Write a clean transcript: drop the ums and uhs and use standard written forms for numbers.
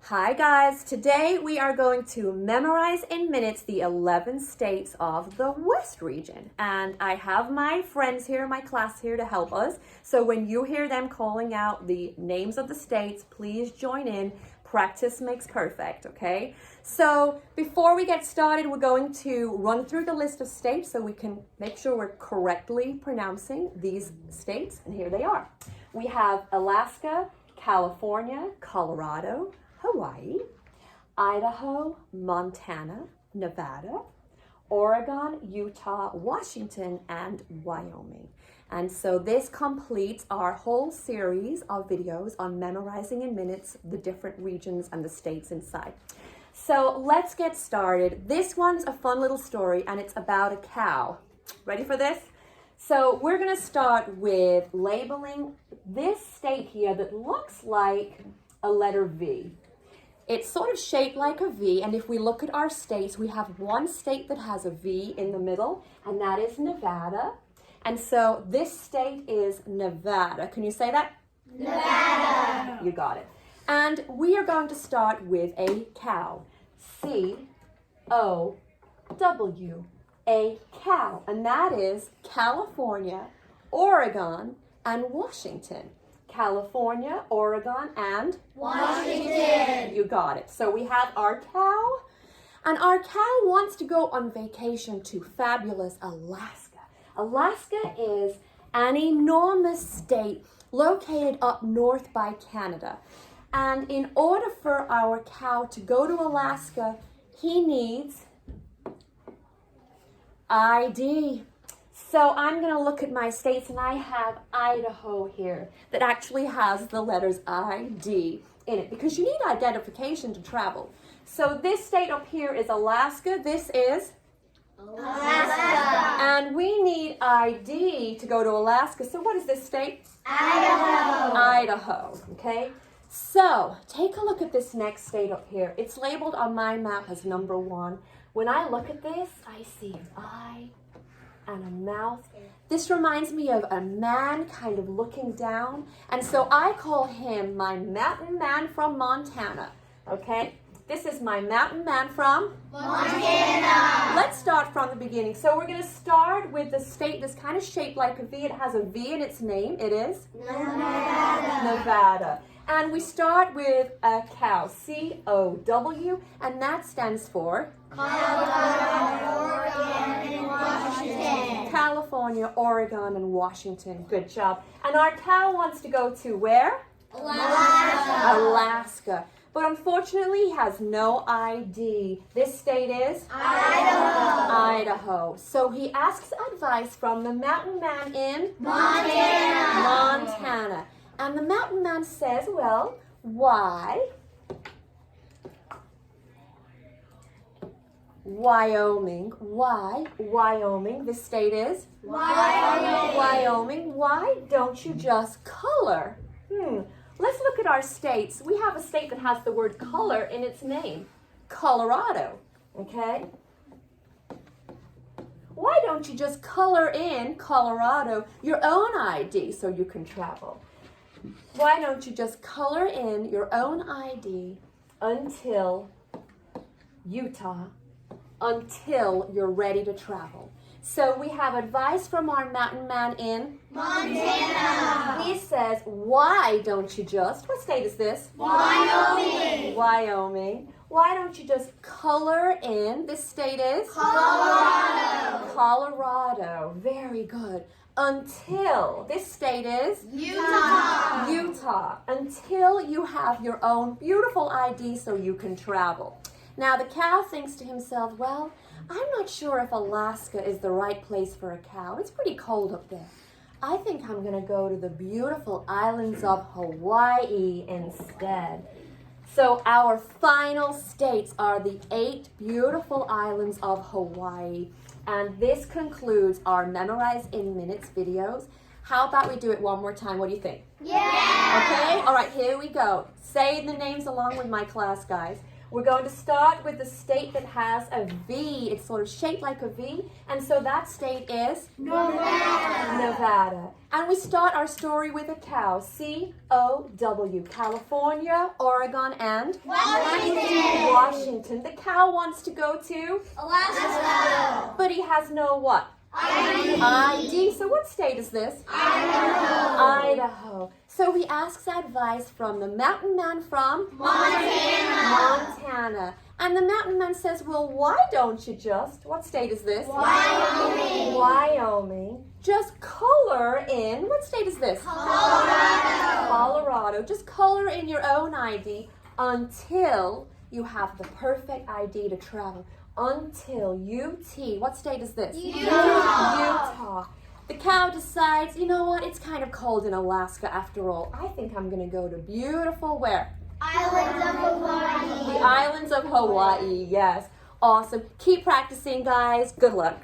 Hi guys, today we are going to memorize in minutes the 11 states of the West region. And I have my friends here, my class here to help us. So when you hear them calling out the names of the states, please join in. Practice makes perfect, okay? So before we get started, we're going to run through the list of states so we can make sure we're correctly pronouncing these states. And here they are. We have Alaska, California, Colorado, Hawaii, Idaho, Montana, Nevada, Oregon, Utah, Washington, and Wyoming. And so this completes our whole series of videos on memorizing in minutes the different regions and the states inside. So let's get started. This one's a fun little story and it's about a cow. Ready for this? So we're going to start with labeling this state here that looks like a letter V. It's sort of shaped like a V, and if we look at our states, we have one state that has a V in the middle, and that is Nevada. And so this state is Nevada. Can you say that? Nevada. You got it. And we are going to start with a cow. C-O-W. A cow. And that is California, Oregon, and Washington. California, Oregon, and Washington. You got it. So we have our cow, and our cow wants to go on vacation to fabulous Alaska. Alaska is an enormous state located up north by Canada. And in order for our cow to go to Alaska, he needs ID. So I'm going to look at my states, and I have Idaho here that actually has the letters ID in it because you need identification to travel. So this state up here is Alaska. This is Alaska. And we need ID to go to Alaska. So what is this state? Idaho. Idaho, okay? So take a look at this next state up here. It's labeled on my map as number 1. When I look at this, I see an eye and a mouth. This reminds me of a man kind of looking down. And so I call him my mountain man from Montana, okay? This is my mountain man from Montana. Let's start from the beginning. So we're going to start with the state that's kind of shaped like a V. It has a V in its name. It is? Nevada. Nevada. And we start with a cow, C-O-W, and that stands for? Colorado, Oregon, and Washington. California, Oregon, and Washington. Good job. And our cow wants to go to where? Alaska. Alaska. But unfortunately, he has no ID. This state is? Idaho. Idaho. So he asks advice from the mountain man in? Montana. Montana. And the mountain man says, well, why? Wyoming. Why? Wyoming. This state is? Wyoming. Wyoming. Why don't you just color? Let's look at our states. We have a state that has the word color in its name. Colorado. Okay? Why don't you just color in Colorado your own ID so you can travel? Why don't you just color in your own ID until Utah, until you're ready to travel? So we have advice from our mountain man in Montana. He says, why don't you just, what state is this? Wyoming. Wyoming. Why don't you just color in, this state is? Colorado. Colorado. Very good. Until, this state is? Utah. Utah. Until you have your own beautiful ID so you can travel. Now the cow thinks to himself, well, I'm not sure if Alaska is the right place for a cow. It's pretty cold up there. I think I'm going to go to the beautiful islands of Hawaii instead. So our final states are the 8 beautiful islands of Hawaii. And this concludes our Memorize in Minutes videos. How about we do it one more time? What do you think? Yeah. Okay? All right, here we go. Say the names along with my class, guys. We're going to start with the state that has a V. It's sort of shaped like a V. And so that state is? Nevada. And we start our story with a cow. C-O-W. California, Oregon, and? Washington. The cow wants to go to? Alaska. But he has no what? ID. So what state is this? Idaho. So he asks advice from the mountain man from? Montana. And the mountain man says, well, why don't you just, what state is this? Wyoming. Just color in, what state is this? Colorado. Just color in your own ID until you have the perfect ID to travel. Until UT, what state is this? Utah. The cow decides, you know what, it's kind of cold in Alaska after all. I think I'm going to go to beautiful where? Islands of Hawaii. The islands of Hawaii, yes. Awesome. Keep practicing, guys. Good luck.